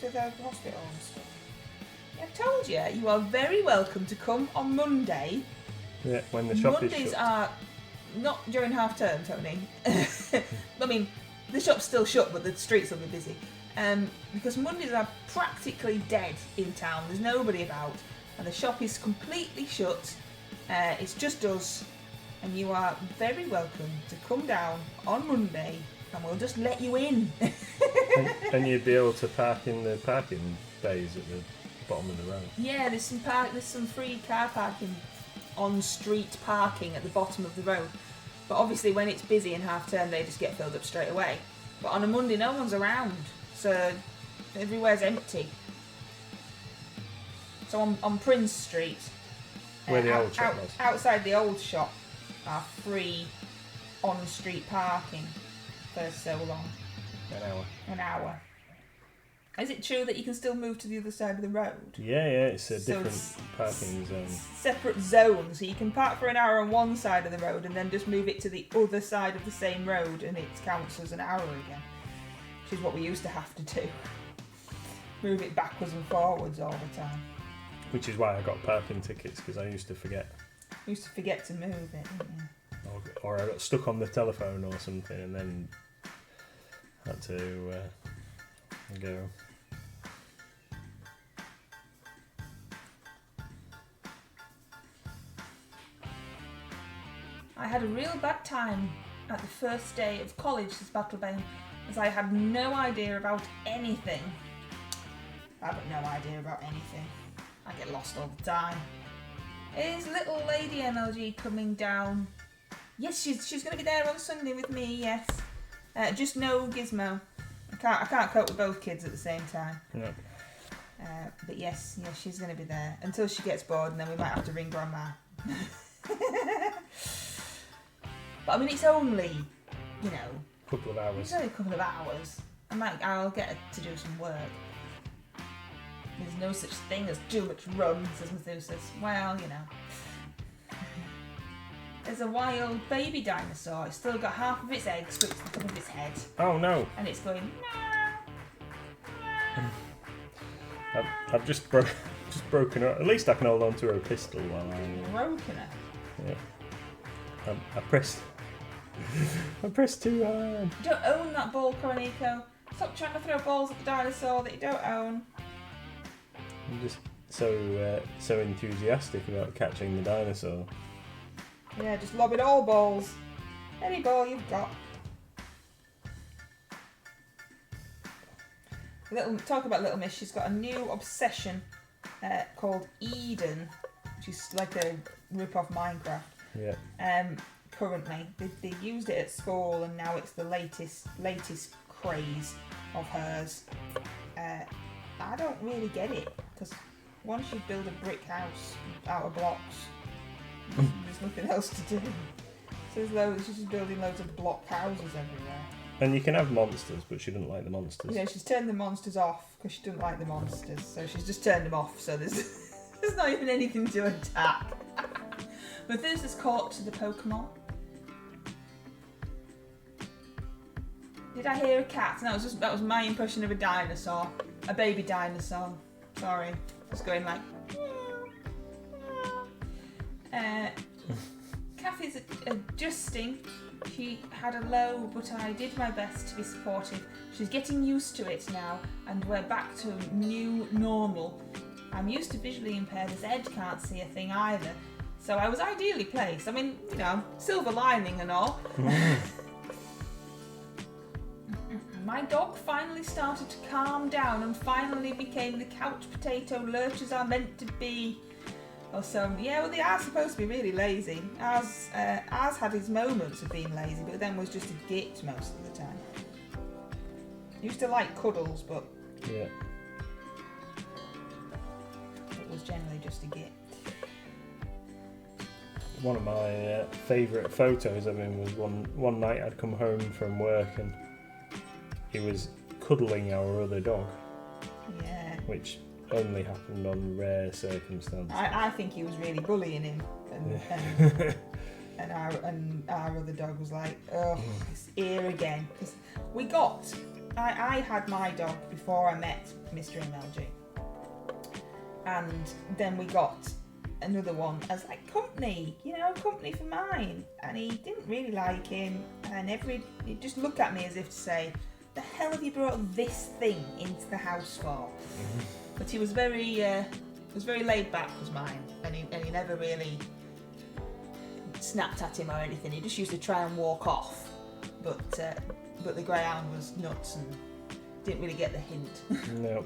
Speaker 2: to the hospital and stuff? I've told you, you are very welcome to come on Monday.
Speaker 1: Yeah, when the shop
Speaker 2: Mondays
Speaker 1: is shut.
Speaker 2: are not during half term, Tony. I mean, the shop's still shut, but the streets will be busy. Because Mondays are practically dead in town. There's nobody about, and the shop is completely shut. It's just us, and you are very welcome to come down on Monday, and we'll just let you in.
Speaker 1: and you'd be able to park in the parking bays at the bottom of the road.
Speaker 2: Yeah, there's some free car parking, on street parking at the bottom of the road. But obviously when it's busy in half term they just get filled up straight away. But on a Monday no one's around, so everywhere's empty. So on Prince Street,
Speaker 1: where the old shop was.
Speaker 2: Outside the old shop are free on-street parking for so long. An hour. Is it true that you can still move to the other side of the road?
Speaker 1: Yeah, it's a different parking zone.
Speaker 2: Separate zone, so you can park for an hour on one side of the road and then just move it to the other side of the same road and it counts as an hour again. Which is what we used to have to do. Move it backwards and forwards all the time.
Speaker 1: Which is why I got parking tickets, because I used to forget.
Speaker 2: You used to forget to move it, didn't you?
Speaker 1: Or I got stuck on the telephone or something and then had to go.
Speaker 2: I had a real bad time at the first day of college as Battlebane, as I had no idea about anything. I've got no idea about anything. I get lost all the time. Is little lady MLG coming down? Yes, she's going to be there on Sunday with me, yes. Just no Gizmo. I can't cope with both kids at the same time.
Speaker 1: No.
Speaker 2: But yes, she's going to be there until she gets bored, and then we might have to ring Grandma. But I mean, it's only,
Speaker 1: A couple of hours.
Speaker 2: It's only a couple of hours. I'll get her to do some work. There's no such thing as too much run, says Methuselah. Well, There's a wild baby dinosaur. It's still got half of its egg stuck to the top of its head.
Speaker 1: Oh no.
Speaker 2: And it's going,
Speaker 1: I've just broken her. At least I can hold on to her pistol while I.
Speaker 2: Broken her.
Speaker 1: Yeah. I pressed. I pressed too hard.
Speaker 2: You don't own that ball, Coronico. Stop trying to throw balls at the dinosaur that you don't own.
Speaker 1: I'm just so enthusiastic about catching the dinosaur.
Speaker 2: Yeah, just lob it all balls. Any ball you've got. Talk about Little Miss. She's got a new obsession called Eden, which is like a rip-off Minecraft.
Speaker 1: Yeah.
Speaker 2: Currently, they used it at school, and now it's the latest craze of hers. I don't really get it, because once you build a brick house out of blocks, there's nothing else to do. So she's just building loads of block houses everywhere.
Speaker 1: And you can have monsters, but she doesn't like the monsters.
Speaker 2: Yeah, she's turned the monsters off because she doesn't like the monsters. So she's just turned them off. So there's not even anything to attack. Methuselah's caught the Pokemon. Did I hear a cat? No, that was my impression of a dinosaur, a baby dinosaur. Sorry, just going like. Kathy's adjusting. She had a low, but I did my best to be supportive. She's getting used to it now, and we're back to new normal. I'm used to visually impaired, as Ed can't see a thing either, so I was ideally placed. I mean, you know, silver lining and all. My dog finally started to calm down and finally became the couch potato lurchers are meant to be. Also, yeah, well, they are supposed to be really lazy. Ours had his moments of being lazy, but then was just a git most of the time. Used to like cuddles, but
Speaker 1: yeah,
Speaker 2: it was generally just a git.
Speaker 1: One of my favourite photos of him was one night I'd come home from work and he was cuddling our other dog.
Speaker 2: Yeah.
Speaker 1: Which only happened on rare circumstances.
Speaker 2: I think he was really bullying him, and our other dog was like, oh, it's here again. Because I had my dog before I met Mr MLG, and then we got another one as like company for mine, and he didn't really like him, and he'd just look at me as if to say, the hell have you brought this thing into the house for? But he was very laid back, was mine, and he never really snapped at him or anything. He just used to try and walk off, but the greyhound was nuts and didn't really get the hint.
Speaker 1: No.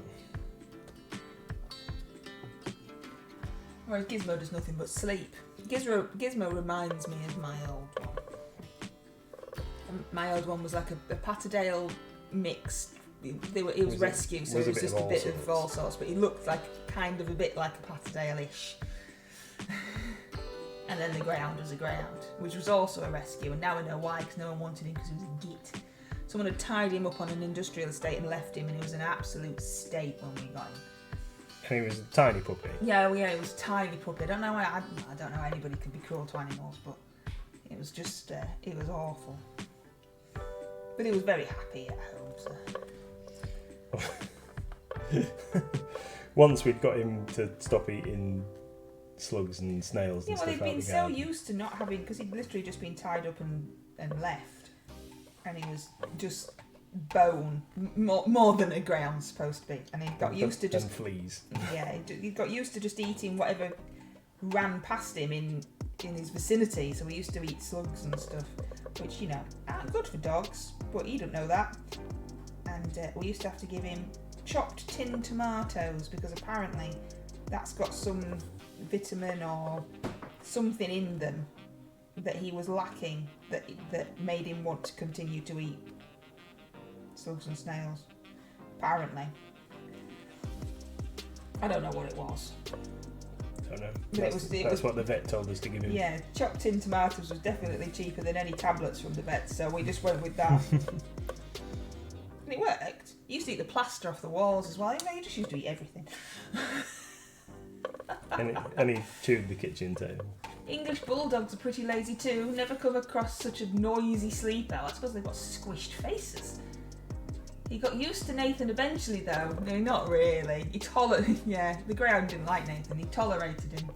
Speaker 2: Whereas Gizmo does nothing but sleep. Gizmo reminds me of my old one. My old one was like a Patterdale mix. It was rescue, so it was just a bit of all sorts, but he looked like kind of a bit like a Patterdale-ish. And then the greyhound was a greyhound, which was also a rescue, and now I know why, because no one wanted him because he was a git. Someone had tied him up on an industrial estate and left him, and he was an absolute state when we got him.
Speaker 1: And he was a tiny puppy.
Speaker 2: Yeah, it was a tiny puppy. I don't know how anybody could be cruel to animals, but it was just, it was awful. But he was very happy at home, so...
Speaker 1: Once we'd got him to stop eating slugs and snails and
Speaker 2: stuff. Yeah, well, he'd been so used to not having, because he'd literally just been tied up and left, and he was just bone, more than a greyhound's supposed to be, and he got used to just...
Speaker 1: And fleas.
Speaker 2: Yeah, he got used to just eating whatever ran past him in his vicinity, so he used to eat slugs and stuff, which, you know, aren't good for dogs, but he didn't know that. And we used to have to give him chopped tin tomatoes because apparently that's got some vitamin or something in them that he was lacking that made him want to continue to eat slugs and snails. Apparently. I don't know what it was.
Speaker 1: I don't know.
Speaker 2: That's
Speaker 1: what the vet told us to give him.
Speaker 2: Yeah, chopped tin tomatoes was definitely cheaper than any tablets from the vet, so we just went with that. And it worked. You used to eat the plaster off the walls as well. You know, you just used to eat everything.
Speaker 1: and he chewed the kitchen table.
Speaker 2: English bulldogs are pretty lazy too. Never come across such a noisy sleeper. That's because they've got squished faces. He got used to Nathan eventually, though. No, not really. He yeah, the greyhound didn't like Nathan. He tolerated him.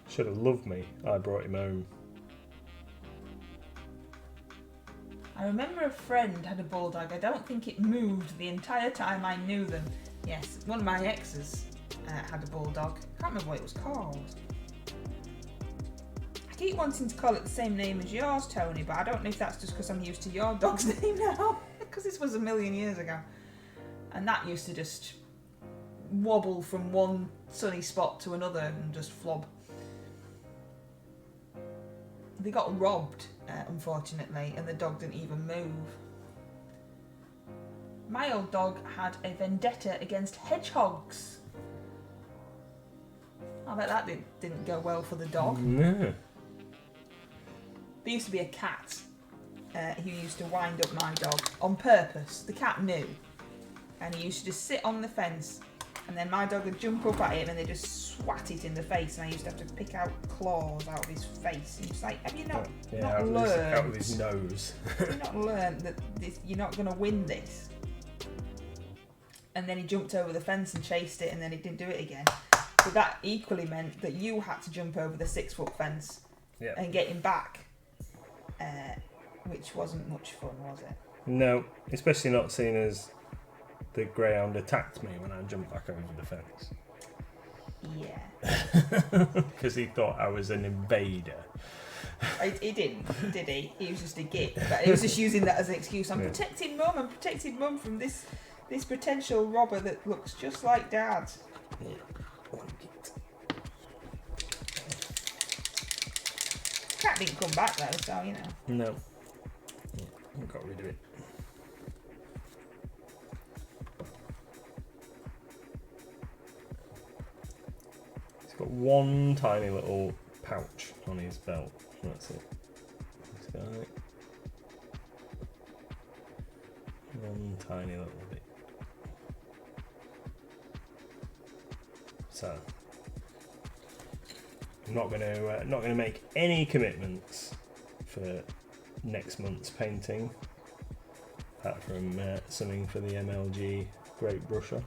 Speaker 1: Should have loved me. I brought him home.
Speaker 2: I remember a friend had a bulldog. I don't think it moved the entire time I knew them. Yes, one of my exes had a bulldog. I can't remember what it was called. I keep wanting to call it the same name as yours, Tony, but I don't know if that's just because I'm used to your dog's name now. Because this was a million years ago. And that used to just wobble from one sunny spot to another and just flob. They got robbed, unfortunately, and the dog didn't even move. My old dog had a vendetta against hedgehogs. I bet that didn't go well for the dog.
Speaker 1: No.
Speaker 2: There used to be a cat who used to wind up my dog on purpose. The cat knew. And he used to just sit on the fence, and then my dog would jump up at him and they just swat it in the face, and I used to have to pick out claws out of his face. And he's like, have you not learned?
Speaker 1: Out of his nose.
Speaker 2: Have you not learned that you're not going to win this? And then he jumped over the fence and chased it, and then he didn't do it again. So that equally meant that you had to jump over the 6-foot fence and get him back, which wasn't much fun, was it?
Speaker 1: No, especially not seeing as the greyhound attacked me when I jumped back over the fence.
Speaker 2: Yeah.
Speaker 1: Because he thought I was an invader.
Speaker 2: He didn't, did he? He was just a git. But he was just using that as an excuse. I'm protecting Mum. I'm protecting Mum from this potential robber that looks just like Dad.
Speaker 1: Yeah. One git.
Speaker 2: Cat didn't come back though, so you know.
Speaker 1: No. Yeah, I got rid of it. He's got one tiny little pouch on his belt. That's it. This guy. One tiny little bit. So I'm not going to make any commitments for next month's painting, apart from something for the MLG Great Brush Off.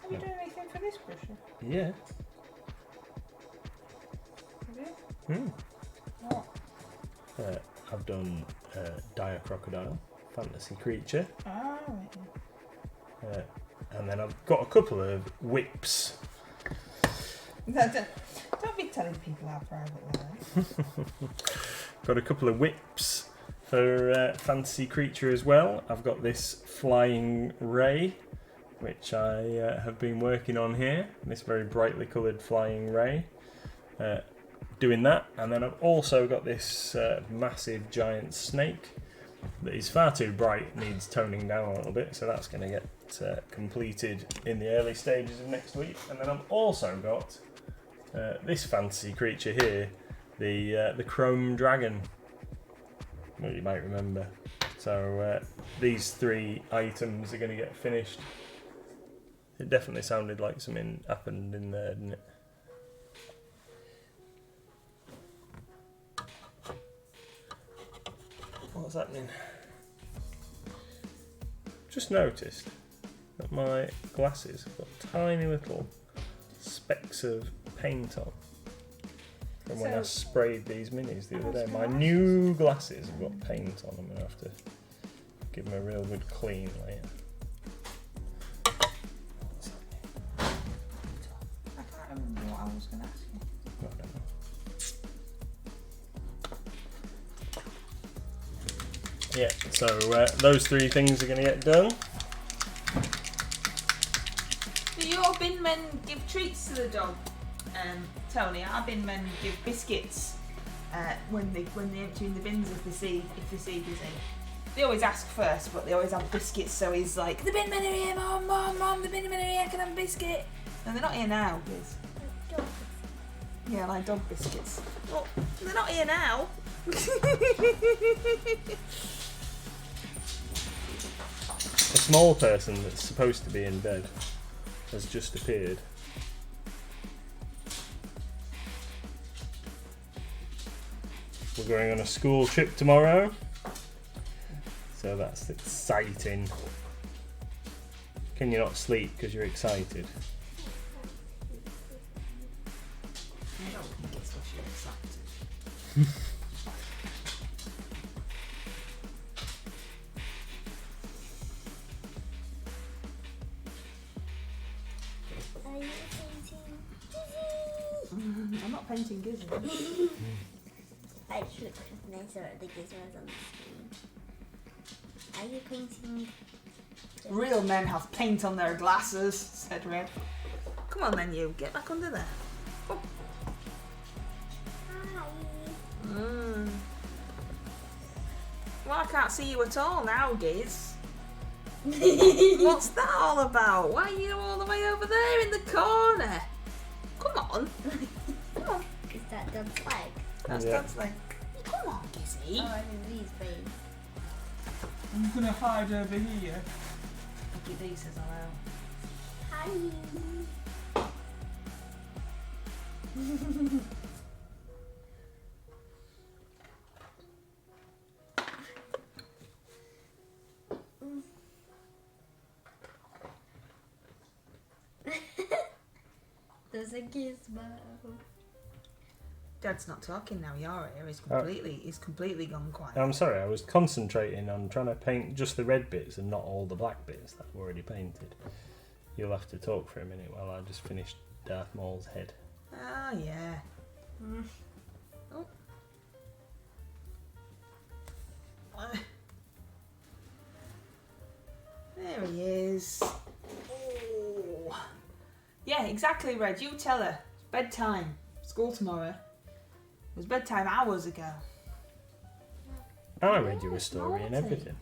Speaker 2: Are you doing anything for this brush off?
Speaker 1: Yeah.
Speaker 2: Have you?
Speaker 1: What? I've done Dire Crocodile, Fantasy Creature.
Speaker 2: Oh, right.
Speaker 1: And then I've got a couple of whips.
Speaker 2: Don't be telling people our private life.
Speaker 1: Got a couple of whips for Fantasy Creature as well. I've got this Flying Ray, which I have been working on here. This very brightly coloured Flying Ray. Doing that. And then I've also got this massive giant snake that is far too bright, needs toning down a little bit, so that's going to get completed in the early stages of next week. And then I've also got this fantasy creature here, the Chrome Dragon, what you might remember. So these 3 items are going to get finished. It definitely sounded like something happened in there, didn't it? What's happening? Just noticed that my glasses have got tiny little specks of paint on from when I sprayed these minis the other day. My new glasses have got paint on them. I'm going to have to give them a real good clean later. What's happening?
Speaker 2: I can't remember what I was going to ask you.
Speaker 1: I don't know. Yeah, so those 3 things are going to get done.
Speaker 2: Do your bin men give treats to the dog, Tony? Our bin men give biscuits when they empty in the bins if they see busy. They always ask first, but they always have biscuits. So he's like, "The bin men are here, mom, the bin men are here. Can I have a biscuit?" And they're not here now, Liz. Yeah, like dog biscuits. Well, they're not here now.
Speaker 1: A small person that's supposed to be in bed has just appeared. we're going on a school trip tomorrow. So that's exciting. Can you not sleep because you're excited?
Speaker 2: I don't think it's what you're excited.
Speaker 5: Are you painting
Speaker 2: I'm not painting Gizmo.
Speaker 5: I should recognize the gizmos on the screen. Are you painting?
Speaker 2: Real men have paint on their glasses, said Red. Come on then, you. Get back under there. Oh.
Speaker 5: Hi.
Speaker 2: Well, I can't see you at all now, Giz. What's that all about? Why are you all the way over there in the corner? Come on. Come on.
Speaker 5: Is that Dad's leg?
Speaker 2: That's
Speaker 1: Yeah.
Speaker 2: Dad's leg. Come on, Gizzy.
Speaker 5: Oh, I mean these babe.
Speaker 2: I'm gonna hide over here. Look at these says hello.
Speaker 5: Hi. There's a gizmo.
Speaker 2: Dad's not talking now. You're here. He's completely gone quiet.
Speaker 1: I'm sorry, I was concentrating on trying to paint just the red bits and not all the black bits that I've already painted. You'll have to talk for a minute while I just finish Darth Maul's head.
Speaker 2: Oh yeah. Oh. There he is. Oh. Yeah, exactly, Red. You tell her. It's bedtime. School tomorrow. It was bedtime hours ago.
Speaker 1: I read you a story and everything.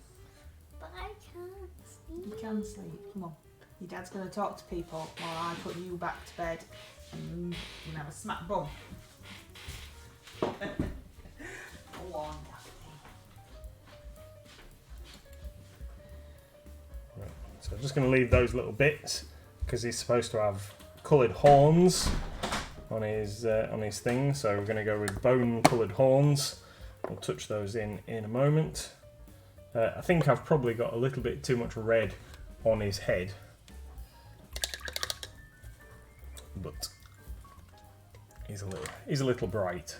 Speaker 5: But I can't sleep.
Speaker 2: You can sleep. Come on. Your dad's going to talk to people while I put you back to bed. And you can have a smack bum. Go on,
Speaker 1: Right. So I'm just going to leave those little bits because he's supposed to have coloured horns on his thing. So we're going to go with bone coloured horns. We'll touch those in a moment. I think I've probably got a little bit too much red on his head. But he's a little bright.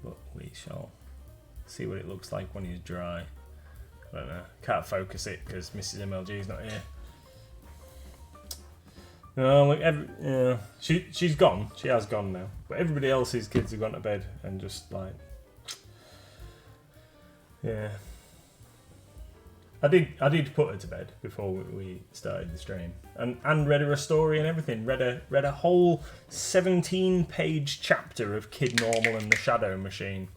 Speaker 1: But we shall see what it looks like when he's dry. I don't know. Can't focus it because Mrs MLG is not here. No, look, she's gone. She has gone now. But everybody else's kids have gone to bed and just like, yeah. I did put her to bed before we started the stream, and read her a story and everything. Read a whole 17-page chapter of Kid Normal and the Shadow Machine.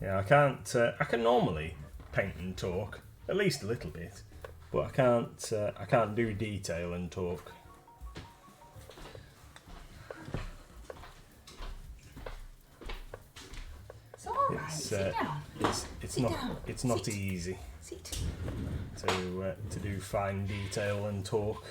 Speaker 1: Yeah, I can normally paint and talk at least a little bit, but I can't do detail and talk. It's not easy to do fine detail and talk.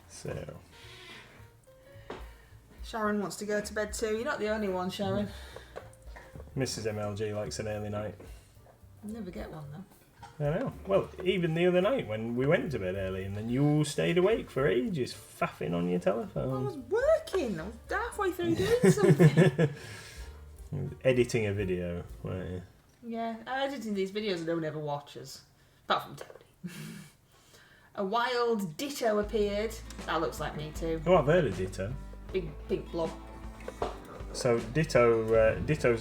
Speaker 1: So
Speaker 2: Sharon wants to go to bed too. You're not the only one, Sharon.
Speaker 1: Mrs MLG likes an early night.
Speaker 2: You never get one though.
Speaker 1: I know. Well, even the other night when we went to bed early and then you stayed awake for ages faffing on your telephone.
Speaker 2: I was working. I was halfway through doing something.
Speaker 1: Editing a video, weren't you?
Speaker 2: Yeah, I'm editing these videos that no one ever watches. Apart from Tony. A wild Ditto appeared. That looks like me too.
Speaker 1: Oh, I've heard of Ditto.
Speaker 2: Big pink blob.
Speaker 1: So Ditto's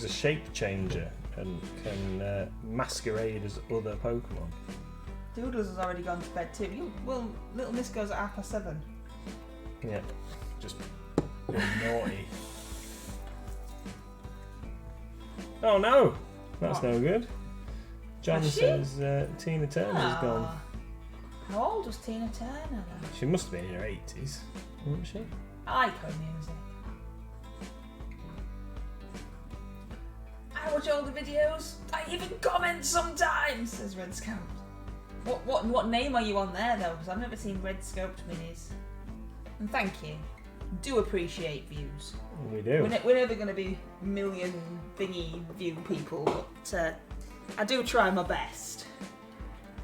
Speaker 1: a shape changer and can masquerade as other Pokemon.
Speaker 2: Doodles has already gone to bed too. Well, little Miss goes at 7:30.
Speaker 1: Yeah, just being naughty. Oh no, that's
Speaker 2: What?
Speaker 1: no good. John
Speaker 2: Has she?
Speaker 1: says Tina Turner's gone.
Speaker 2: How old was Tina Turner then?
Speaker 1: She must have been in her 80s, wasn't she?
Speaker 2: I like her music. I watch all the videos. I even comment sometimes, says Red Scout. What name are you on there though? Because I've never seen Red Scoped Minis. And thank you. Do appreciate views.
Speaker 1: We do.
Speaker 2: We're never going to be million thingy view people, but I do try my best.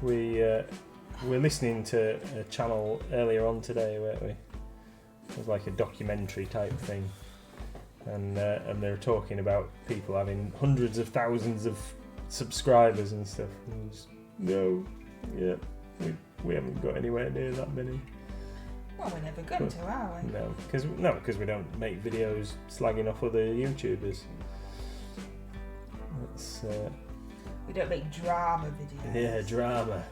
Speaker 1: We're listening to a channel earlier on today, weren't we? It was like a documentary type thing, and they're talking about people having hundreds of thousands of subscribers and stuff. And just, no, yeah, we haven't got anywhere near that many.
Speaker 2: Well, we're never going to, are we?
Speaker 1: No, because we don't make videos slagging off other YouTubers.
Speaker 2: We don't make drama videos.
Speaker 1: Yeah, drama.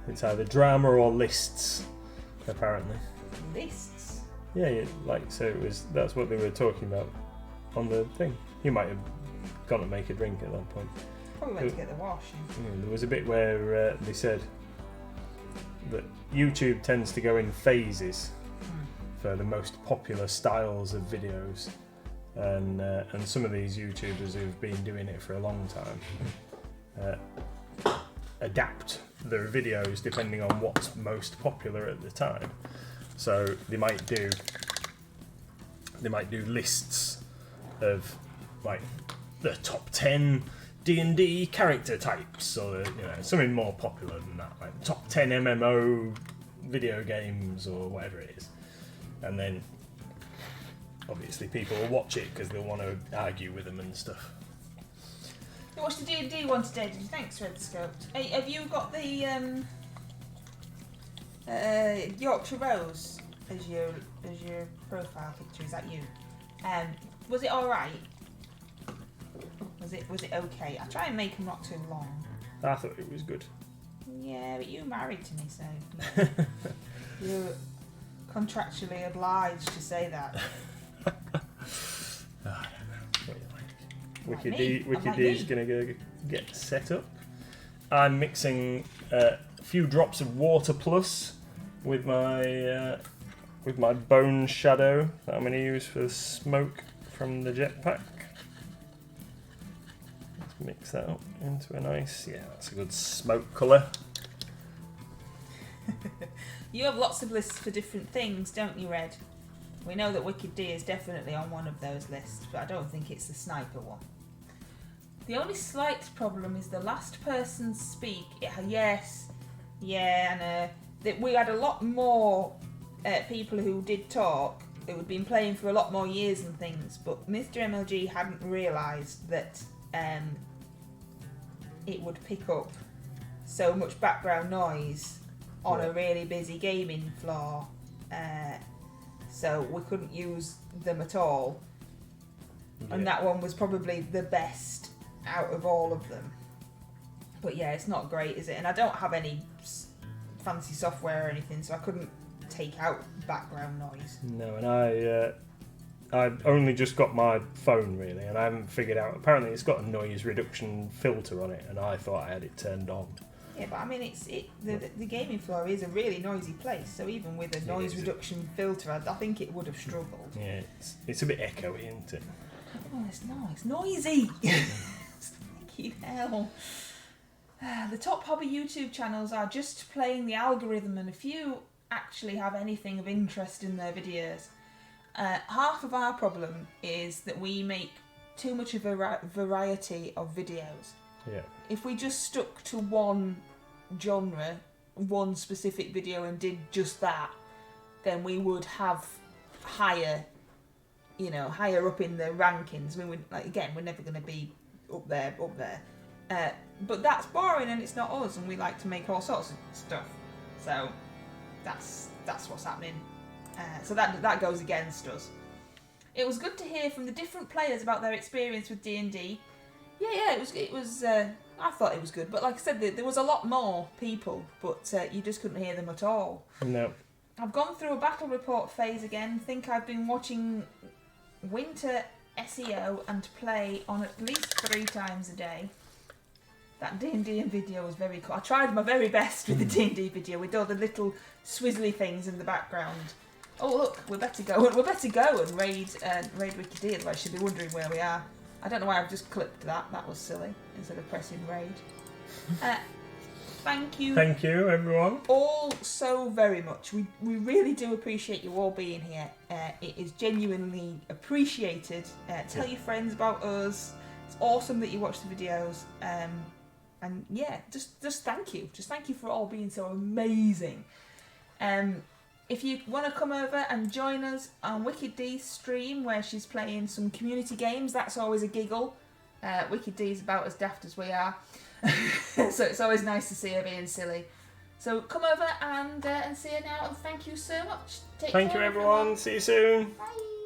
Speaker 1: It's either drama or lists, apparently.
Speaker 2: Lists?
Speaker 1: Yeah, that's what they were talking about on the thing. You might have gone to make a drink at that point.
Speaker 2: Probably went to get the wash.
Speaker 1: There was a bit where they said that YouTube tends to go in phases for the most popular styles of videos, and some of these YouTubers who've been doing it for a long time adapt their videos depending on what's most popular at the time. So they might do lists of like the top 10 D&D character types, or something more popular than that, like top 10 MMO video games or whatever it is, and then obviously people will watch it because they'll want to argue with them and stuff.
Speaker 2: You watched the D&D one today, did you? Thanks, Red Scoped. Hey, have you got the Yorkshire Rose as your profile picture? Is that you? Was it all right? Was it okay? I try and make them not too long.
Speaker 1: I thought it was good.
Speaker 2: Yeah, but you're married to me, so you're contractually obliged to say that.
Speaker 1: I don't know. What do you like? Wicked D's gonna go get set up. I'm mixing a few drops of water plus with my bone shadow that I'm gonna use for the smoke from the jetpack. Mix that up into a nice, that's a good smoke colour.
Speaker 2: You have lots of lists for different things, don't you, Red? We know that Wicked D is definitely on one of those lists, but I don't think it's the sniper one. The only slight problem is the last person speak. Yes, and that we had a lot more people who did talk, who had been playing for a lot more years and things, but Mr MLG hadn't realised that it would pick up so much background noise on a really busy gaming floor, so we couldn't use them at all. And that one was probably the best out of all of them. But yeah, it's not great, is it? And I don't have any fancy software or anything, so I couldn't take out background noise.
Speaker 1: No, and I've only just got my phone really, and I haven't figured out. Apparently, it's got a noise reduction filter on it, and I thought I had it turned on.
Speaker 2: Yeah, but I mean, the gaming floor is a really noisy place, so even with a noise reduction filter, I think it would have struggled.
Speaker 1: Yeah, it's a bit echoey, isn't it?
Speaker 2: Oh, it's nice, noisy. Fucking hell. The top hobby YouTube channels are just playing the algorithm, and a few actually have anything of interest in their videos. Half of our problem is that we make too much of a variety of videos.
Speaker 1: Yeah.
Speaker 2: If we just stuck to one genre, one specific video, and did just that, then we would have higher up in the rankings. We would, we're never going to be up there. But that's boring, and it's not us, and we like to make all sorts of stuff. So that's what's happening. So that goes against us. It was good to hear from the different players about their experience with D&D. Yeah, it was. I thought it was good, but like I said, there was a lot more people, but you just couldn't hear them at all.
Speaker 1: No.
Speaker 2: I've gone through a battle report phase again. Think I've been watching Winter SEO and play on at least 3 times a day. That D&D video was very cool. I tried my very best with the D&D video with all the little swizzly things in the background. Oh look, we better go and raid Wiki D, otherwise she'll be wondering where we are. I don't know why I've just clipped that. That was silly. Instead of pressing raid. Thank you.
Speaker 1: Thank you, everyone.
Speaker 2: All so very much. We really do appreciate you all being here. It is genuinely appreciated. Tell your friends about us. It's awesome that you watch the videos. And yeah, just thank you. Just thank you for all being so amazing. If you want to come over and join us on Wicked D's stream where she's playing some community games, that's always a giggle. Wicked D's about as daft as we are. So it's always nice to see her being silly. So come over and see her now, and thank you so much. Take care,
Speaker 1: Thank you, everyone. See you soon.
Speaker 2: Bye.